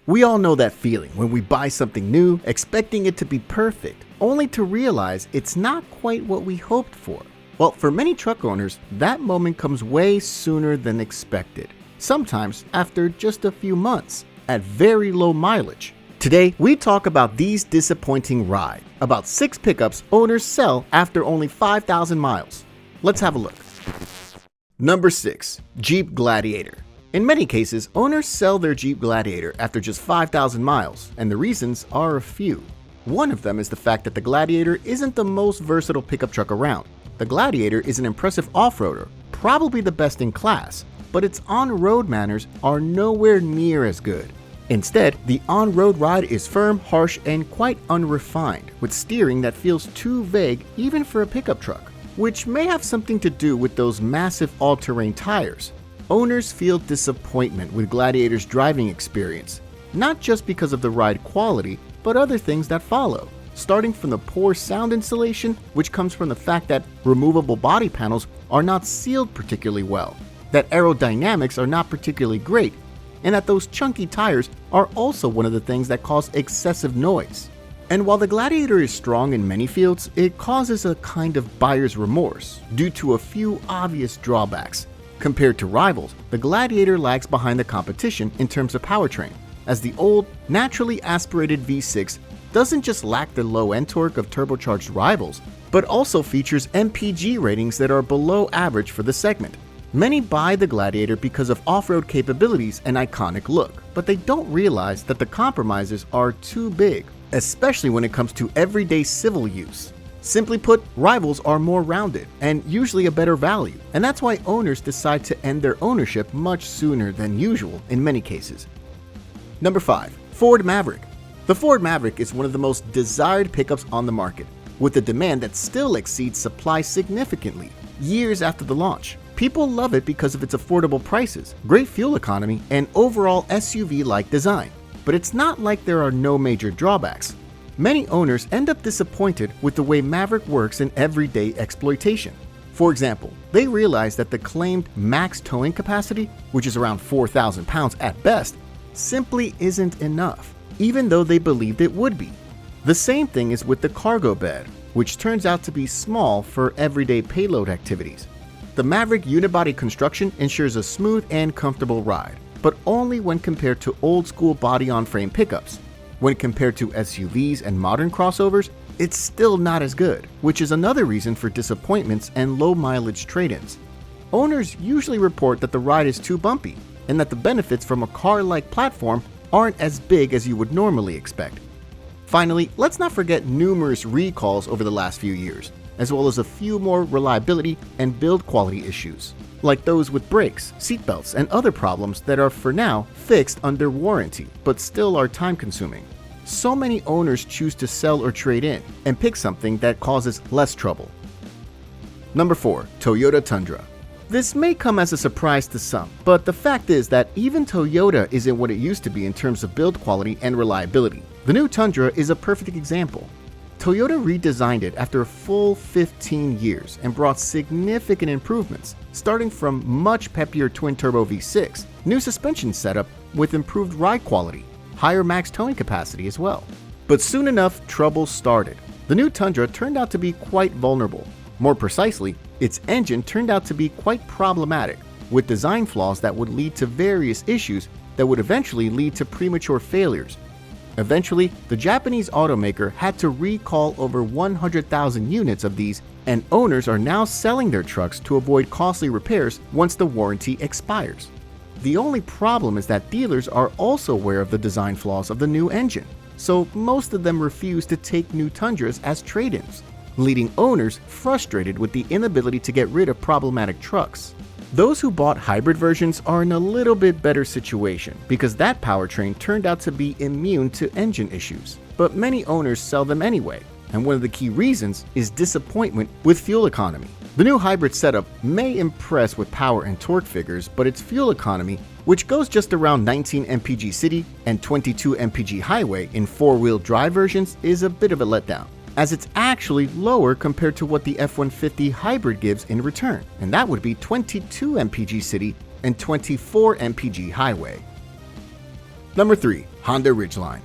We all know that feeling when we buy something new, expecting it to be perfect, only to realize it's not quite what we hoped for. Well, for many truck owners, that moment comes way sooner than expected, sometimes after just a few months, at very low mileage. Today, we talk about these disappointing rides, about 6 pickups owners sell after only 5,000 miles. Let's have a look. Number 6. Jeep Gladiator. In many cases, owners sell their Jeep Gladiator after just 5,000 miles, and the reasons are a few. One of them is the fact that the Gladiator isn't the most versatile pickup truck around. The Gladiator is an impressive off-roader, probably the best in class, but its on-road manners are nowhere near as good. Instead, the on-road ride is firm, harsh, and quite unrefined, with steering that feels too vague even for a pickup truck, which may have something to do with those massive all-terrain tires. Owners feel disappointment with Gladiator's driving experience, not just because of the ride quality, but other things that follow, starting from the poor sound insulation, which comes from the fact that removable body panels are not sealed particularly well, that aerodynamics are not particularly great, and that those chunky tires are also one of the things that cause excessive noise. And while the Gladiator is strong in many fields, it causes a kind of buyer's remorse due to a few obvious drawbacks. Compared to rivals, the Gladiator lags behind the competition in terms of powertrain, as the old, naturally aspirated V6 doesn't just lack the low-end torque of turbocharged rivals, but also features MPG ratings that are below average for the segment. Many buy the Gladiator because of off-road capabilities and iconic look, but they don't realize that the compromises are too big, especially when it comes to everyday civil use. Simply put, rivals are more rounded and usually a better value, and that's why owners decide to end their ownership much sooner than usual in many cases. Number 5. Ford Maverick. The Ford Maverick is one of the most desired pickups on the market, with a demand that still exceeds supply significantly, years after the launch. People love it because of its affordable prices, great fuel economy, and overall SUV-like design. But it's not like there are no major drawbacks. Many owners end up disappointed with the way Maverick works in everyday exploitation. For example, they realize that the claimed max towing capacity, which is around 4,000 pounds at best, simply isn't enough, even though they believed it would be. The same thing is with the cargo bed, which turns out to be small for everyday payload activities. The Maverick unibody construction ensures a smooth and comfortable ride, but only when compared to old-school body-on-frame pickups. When compared to SUVs and modern crossovers, it's still not as good, which is another reason for disappointments and low-mileage trade-ins. Owners usually report that the ride is too bumpy, and that the benefits from a car-like platform aren't as big as you would normally expect. Finally, let's not forget numerous recalls over the last few years, as well as a few more reliability and build quality issues, like those with brakes, seatbelts, and other problems that are for now fixed under warranty, but still are time-consuming. So many owners choose to sell or trade in and pick something that causes less trouble. Number 4. Toyota Tundra. This may come as a surprise to some, but the fact is that even Toyota isn't what it used to be in terms of build quality and reliability. The new Tundra is a perfect example. Toyota redesigned it after a full 15 years and brought significant improvements, starting from much peppier twin-turbo V6, new suspension setup with improved ride quality, higher max towing capacity as well. But soon enough, trouble started. The new Tundra turned out to be quite vulnerable. More precisely, its engine turned out to be quite problematic, with design flaws that would lead to various issues that would eventually lead to premature failures. Eventually, the Japanese automaker had to recall over 100,000 units of these, and owners are now selling their trucks to avoid costly repairs once the warranty expires. The only problem is that dealers are also aware of the design flaws of the new engine, so most of them refuse to take new Tundras as trade-ins, leaving owners frustrated with the inability to get rid of problematic trucks. Those who bought hybrid versions are in a little bit better situation because that powertrain turned out to be immune to engine issues. But many owners sell them anyway, and one of the key reasons is disappointment with fuel economy. The new hybrid setup may impress with power and torque figures, but its fuel economy, which goes just around 19 mpg city and 22 mpg highway in four-wheel drive versions, is a bit of a letdown, as it's actually lower compared to what the F-150 hybrid gives in return, and that would be 22 mpg city and 24 mpg highway. Number 3. Honda Ridgeline.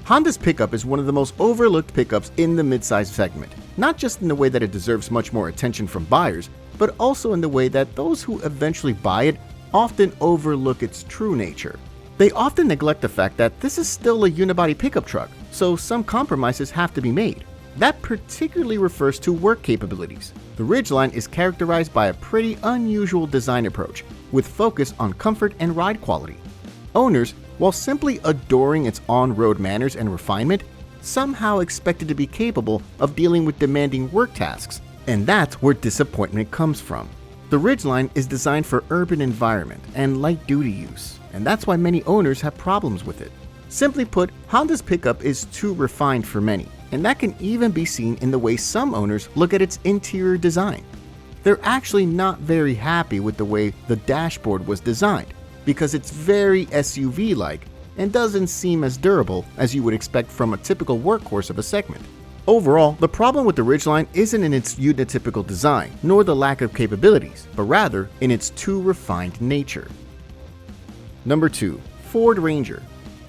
Honda's pickup is one of the most overlooked pickups in the midsize segment, not just in the way that it deserves much more attention from buyers, but also in the way that those who eventually buy it often overlook its true nature. They often neglect the fact that this is still a unibody pickup truck, so some compromises have to be made. That particularly refers to work capabilities. The Ridgeline is characterized by a pretty unusual design approach, with focus on comfort and ride quality. Owners, while simply adoring its on-road manners and refinement, somehow expected to be capable of dealing with demanding work tasks, and that's where disappointment comes from. The Ridgeline is designed for urban environment and light-duty use, and that's why many owners have problems with it. Simply put, Honda's pickup is too refined for many, and that can even be seen in the way some owners look at its interior design. They're actually not very happy with the way the dashboard was designed, because it's very SUV-like and doesn't seem as durable as you would expect from a typical workhorse of a segment. Overall, the problem with the Ridgeline isn't in its unitypical design, nor the lack of capabilities, but rather in its too refined nature. Number 2. Ford Ranger.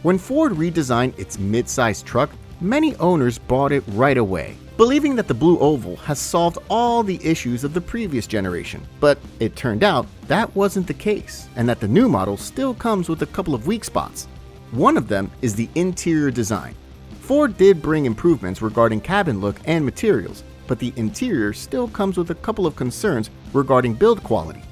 When Ford redesigned its mid-sized truck, many owners bought it right away, believing that the blue oval has solved all the issues of the previous generation. But it turned out that wasn't the case, and that the new model still comes with a couple of weak spots. One of them is the interior design. Ford did bring improvements regarding cabin look and materials, but the interior still comes with a couple of concerns regarding build quality.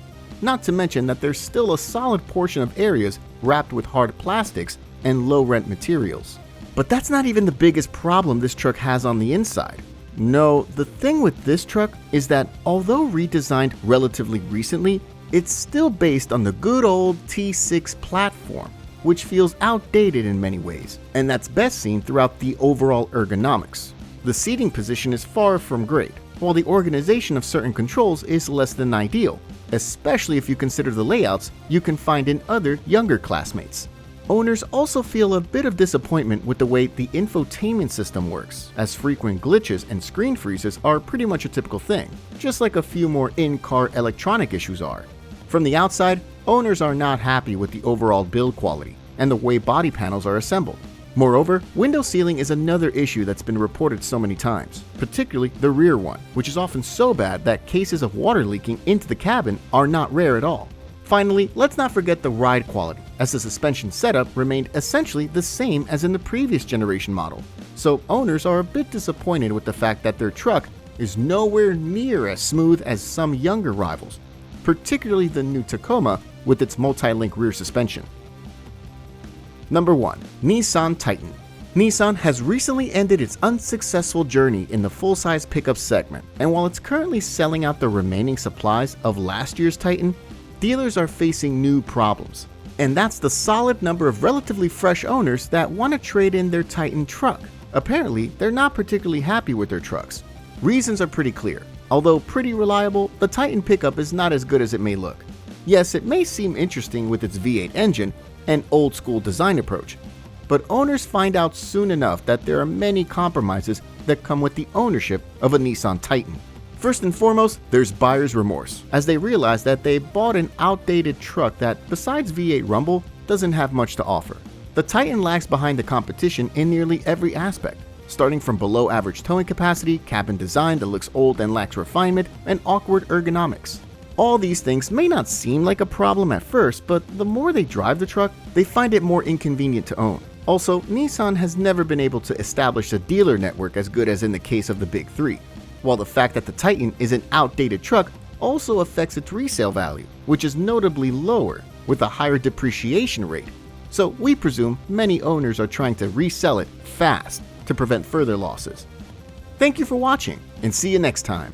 Not to mention that there's still a solid portion of areas wrapped with hard plastics and low-rent materials. But that's not even the biggest problem this truck has on the inside. No, the thing with this truck is that although redesigned relatively recently, it's still based on the good old T6 platform, which feels outdated in many ways, and that's best seen throughout the overall ergonomics. The seating position is far from great, while the organization of certain controls is less than ideal, especially if you consider the layouts you can find in other younger classmates. Owners also feel a bit of disappointment with the way the infotainment system works, as frequent glitches and screen freezes are pretty much a typical thing, just like a few more in-car electronic issues are. From the outside, owners are not happy with the overall build quality and the way body panels are assembled. Moreover, window sealing is another issue that's been reported so many times, particularly the rear one, which is often so bad that cases of water leaking into the cabin are not rare at all. Finally, let's not forget the ride quality, as the suspension setup remained essentially the same as in the previous generation model. So owners are a bit disappointed with the fact that their truck is nowhere near as smooth as some younger rivals, particularly the new Tacoma with its multi-link rear suspension. Number 1. Nissan Titan. Nissan has recently ended its unsuccessful journey in the full-size pickup segment, and while it's currently selling out the remaining supplies of last year's Titan, dealers are facing new problems. And that's the solid number of relatively fresh owners that want to trade in their Titan truck. Apparently, they're not particularly happy with their trucks. Reasons are pretty clear. Although pretty reliable, the Titan pickup is not as good as it may look. Yes, it may seem interesting with its V8 engine and old-school design approach, but owners find out soon enough that there are many compromises that come with the ownership of a Nissan Titan. First and foremost, there's buyer's remorse, as they realize that they bought an outdated truck that, besides V8 rumble, doesn't have much to offer. The Titan lags behind the competition in nearly every aspect, starting from below average towing capacity, cabin design that looks old and lacks refinement, and awkward ergonomics. All these things may not seem like a problem at first, but the more they drive the truck, they find it more inconvenient to own. Also, Nissan has never been able to establish a dealer network as good as in the case of the Big Three, while the fact that the Titan is an outdated truck also affects its resale value, which is notably lower, with a higher depreciation rate. So we presume many owners are trying to resell it fast to prevent further losses. Thank you for watching, and see you next time.